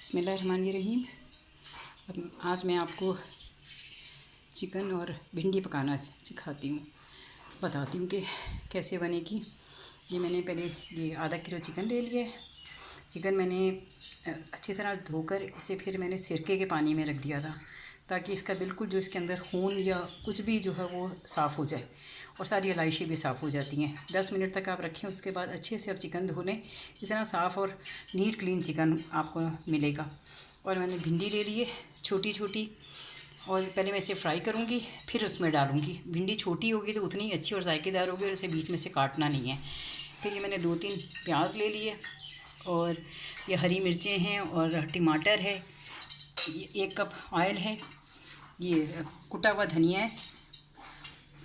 बिस्मिल्लाहिर्रहमानिर्रहीम। अब आज मैं आपको चिकन और भिंडी पकाना सिखाती हूँ, बताती हूँ कि कैसे बनेगी। ये मैंने पहले ये आधा किलो चिकन ले लिया है। चिकन मैंने अच्छी तरह धोकर इसे फिर मैंने सिरके के पानी में रख दिया था, ताकि इसका बिल्कुल जो इसके अंदर खून या कुछ भी जो है वो साफ़ हो जाए और सारी इलायची भी साफ़ हो जाती हैं। 10 मिनट तक आप रखें, उसके बाद अच्छे से आप चिकन धो लें। इतना साफ़ और नीट क्लीन चिकन आपको मिलेगा। और मैंने भिंडी ले ली है छोटी छोटी, और पहले मैं इसे फ्राई करूँगी, फिर उसमें डालूँगी। भिंडी छोटी होगी तो उतनी अच्छी और जायकेदार होगी, और इसे बीच में से काटना नहीं है। फिर ये मैंने 2-3 प्याज ले लिए, और ये हरी मिर्चें हैं, और टमाटर है, ये 1 कप ऑयल है, ये कुटा हुआ धनिया है,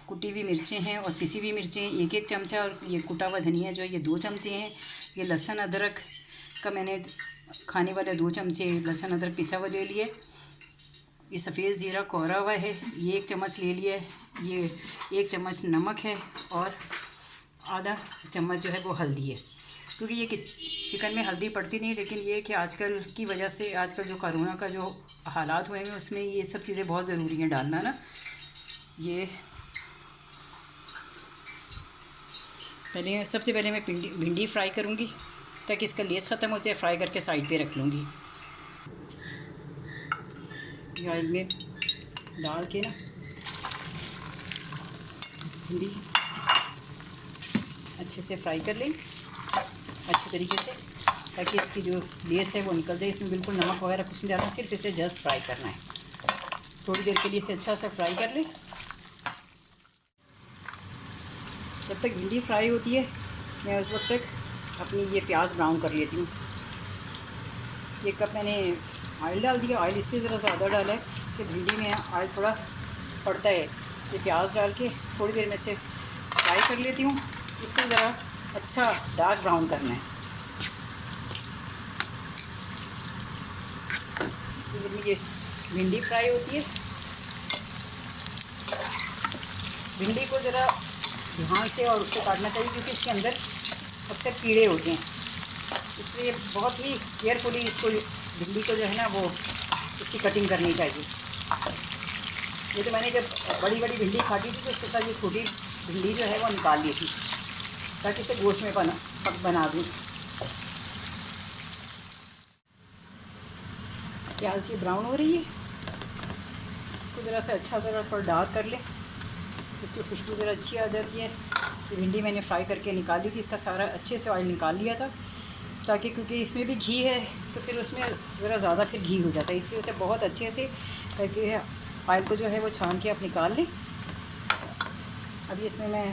कुटी हुई मिर्चें हैं और पिसी हुई मिर्चें 1-1 चमचा, और ये कुटा हुआ धनिया जो है ये 2 चमचे हैं। ये लहसुन अदरक का मैंने खाने वाले 2 चमचे लहसुन अदरक पिसा हुआ ले लिए। ये सफ़ेद ज़ीरा कोहरा हुआ है, ये 1 चम्मच ले लिया है। ये 1 चम्मच नमक है, और आधा चम्मच जो है वो हल्दी है। क्योंकि ये चिकन में हल्दी पड़ती नहीं, लेकिन ये कि आजकल की वजह से, आजकल जो कोरोना का जो हालात हुए हैं उसमें ये सब चीज़ें बहुत ज़रूरी हैं डालना ना। ये सबसे पहले मैं भिंडी फ्राई करूँगी, ताकि इसका लेस ख़त्म हो जाए। फ्राई करके साइड पे रख लूँगी। ये ऑयल में डाल के ना भिंडी अच्छे से फ्राई कर लें, अच्छे तरीके से, ताकि इसकी जो लेस है वो निकल जाए। इसमें बिल्कुल नमक वगैरह कुछ नहीं डालना, सिर्फ इसे जस्ट फ्राई करना है। थोड़ी देर के लिए इसे अच्छा सा फ्राई कर लें। जब तक भिंडी फ्राई होती है, मैं उस वक्त तक अपनी ये प्याज ब्राउन कर लेती हूँ। 1 कप मैंने ऑयल डाल दिया। ऑयल इसलिए ज़रा ज़्यादा डाला है कि भिंडी में ऑयल थोड़ा पड़ता है। ये प्याज डाल के थोड़ी देर में से फ्राई कर लेती हूँ। इसको ज़रा अच्छा डार्क ब्राउन करना है। तो ये भिंडी फ्राई होती है, भिंडी को ज़रा ध्यान से और उससे काटना चाहिए, क्योंकि इसके अंदर अक्सर कीड़े होते हैं। इसलिए बहुत ही केयरफुली इसको, भिंडी को जो है ना वो इसकी कटिंग करनी चाहिए। ये तो मैंने जब बड़ी बड़ी भिंडी खाती थी तो उसके साथ ये छोटी भिंडी जो है वो निकाल ली थी, ताकि इसे गोश्त में बना दूँ। प्याज ये ब्राउन हो रही है, इसको ज़रा सा अच्छा ज़रा पर डार्क कर ले, इसकी खुशबू ज़रा अच्छी आ जाती है। ये भिंडी मैंने फ्राई करके निकाल ली थी, इसका सारा अच्छे से ऑयल निकाल लिया था, ताकि क्योंकि इसमें भी घी है तो फिर उसमें ज़रा ज़्यादा फिर घी हो जाता है, इसलिए उसे बहुत अच्छे से करके ऑयल को जो है वो छान के आप निकाल लें। अभी इसमें मैं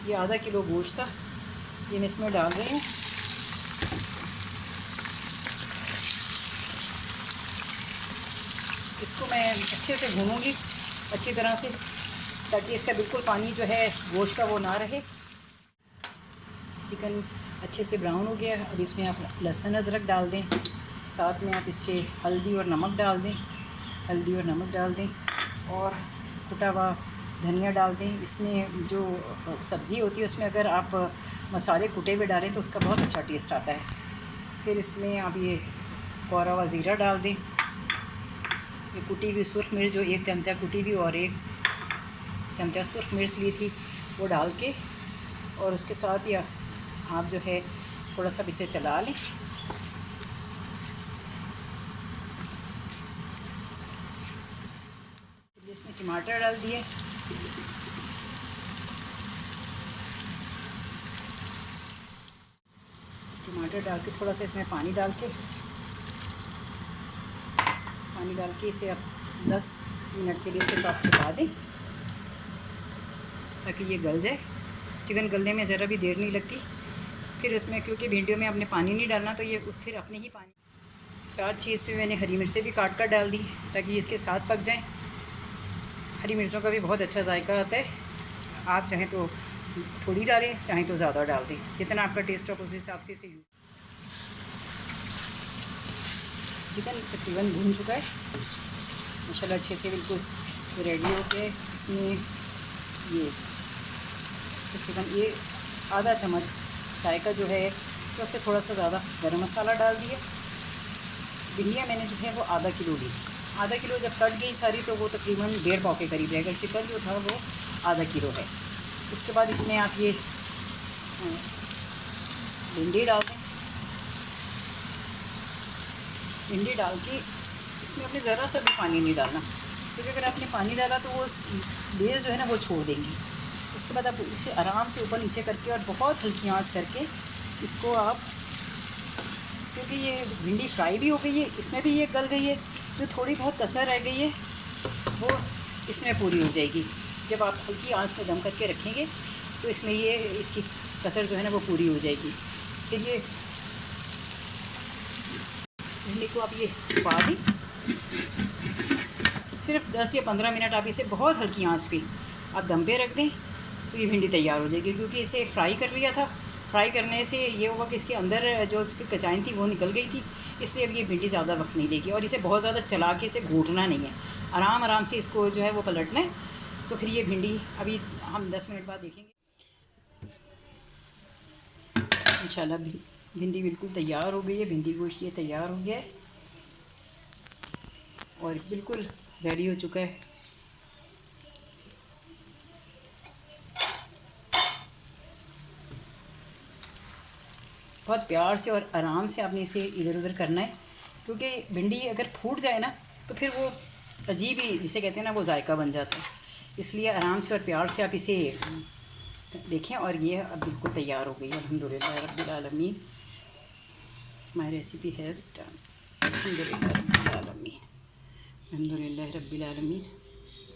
ये आधा किलो गोश्त था, ये मैं इसमें डाल रही हूँ। इसको मैं अच्छे से भूनूंगी अच्छी तरह से, ताकि इसका बिल्कुल पानी जो है गोश्त का वो ना रहे। चिकन अच्छे से ब्राउन हो गया। अब इसमें आप लहसुन अदरक डाल दें, साथ में आप इसके हल्दी और नमक डाल दें, हल्दी और नमक डाल दें, और कुटा हुआ धनिया डाल दें। इसमें जो सब्ज़ी होती है उसमें अगर आप मसाले कुटे हुए डालें तो उसका बहुत अच्छा टेस्ट आता है। फिर इसमें आप ये कोहरा हुआ ज़ीरा डाल दें, ये कुटी हुई सुर्ख मिर्च जो 1 चमचा कुटी हुई और 1 चमचा सुर्ख मिर्च ली थी वो डाल के, और उसके साथ या आप जो है थोड़ा सा इसे चला लें। इसमें टमाटर डाल दिए, टमाटर डाल के थोड़ा सा इसमें पानी डाल के इसे आप 10 मिनट के लिए सिर्फ आप छुपा दें, ताकि ये गल जाए। चिकन गलने में ज़रा भी देर नहीं लगती। फिर उसमें क्योंकि भिंडियों में आपने पानी नहीं डालना, तो ये फिर अपने ही पानी। 4 चीज़ में मैंने हरी मिर्चें भी काट कर डाल दी, ताकि इसके साथ पक जाएं। हरी मिर्चों का भी बहुत अच्छा जायका आता है। आप चाहें तो थोड़ी डालें, चाहें तो ज़्यादा डाल दें, जितना आपका टेस्ट हो उस हिसाब से इसे यूज़। चिकन तकरीबन भून चुका है माशाल्लाह, अच्छे से बिल्कुल रेडी हो गया। इसमें ये तकरीबन ये आधा चम्मच चाय का जो है तो उससे थोड़ा सा ज़्यादा गरम मसाला डाल दिए, भिंडियाँ मैंने जो है वो आधा किलो ली। आधा किलो जब कट गई सारी तो वो तकरीबन 1.5 पाव के करीब रहेगा। चिकन जो था वो आधा किलो है। उसके बाद इसमें आप ये भिंडी डाल दें। भिंडी डाल के इसमें अपने ज़रा सा भी पानी नहीं डालना, क्योंकि अगर आपने पानी डाला तो वो बेस जो है ना वो छोड़ देंगी। उसके बाद आप इसे आराम से ऊपर नीचे करके और बहुत हल्की आंच करके इसको आप, क्योंकि ये भिंडी फ्राई भी हो गई है, इसमें भी ये गल गई है, जो थोड़ी बहुत कसर रह गई है वो इसमें पूरी हो जाएगी। जब आप हल्की आंच में दम करके रखेंगे तो इसमें ये इसकी कसर जो है ना वो पूरी हो जाएगी। फिर ये भिंडी को आप ये छुपा दें, सिर्फ 10 या 15 मिनट आप इसे बहुत हल्की आंच पे आप दम पे रख दें तो ये भिंडी तैयार हो जाएगी। क्योंकि इसे फ्राई कर लिया था, फ्राई करने से ये हुआ कि इसके अंदर जो इसकी कचाइन थी वो निकल गई थी, इसलिए अब ये भिंडी ज़्यादा वक्त नहीं लेगी। और इसे बहुत ज़्यादा चला के इसे घोटना नहीं है, आराम आराम से इसको जो है वो पलटना है। तो फिर ये भिंडी अभी हम 10 मिनट बाद देखेंगे इंशाल्लाह। भिंडी बिल्कुल तैयार हो गई है, भिंडी गोश्त ये तैयार हो गया है और बिल्कुल रेडी हो चुका है। बहुत प्यार से और आराम से आपने इसे इधर उधर करना है, क्योंकि भिंडी अगर फूट जाए ना तो फिर वो अजीब ही, जिसे कहते हैं ना, वो जायका बन जाता है। इसलिए आराम से और प्यार से आप इसे देखें। और ये अब बिल्कुल तैयार हो गई है अल्हम्दुलिल्लाह रब्बिल आलमीन। My recipe has done. अल्हम्दुलिल्लाह रब्बिल आलमीन, अल्हम्दुलिल्लाह रब्बिल आलमीन।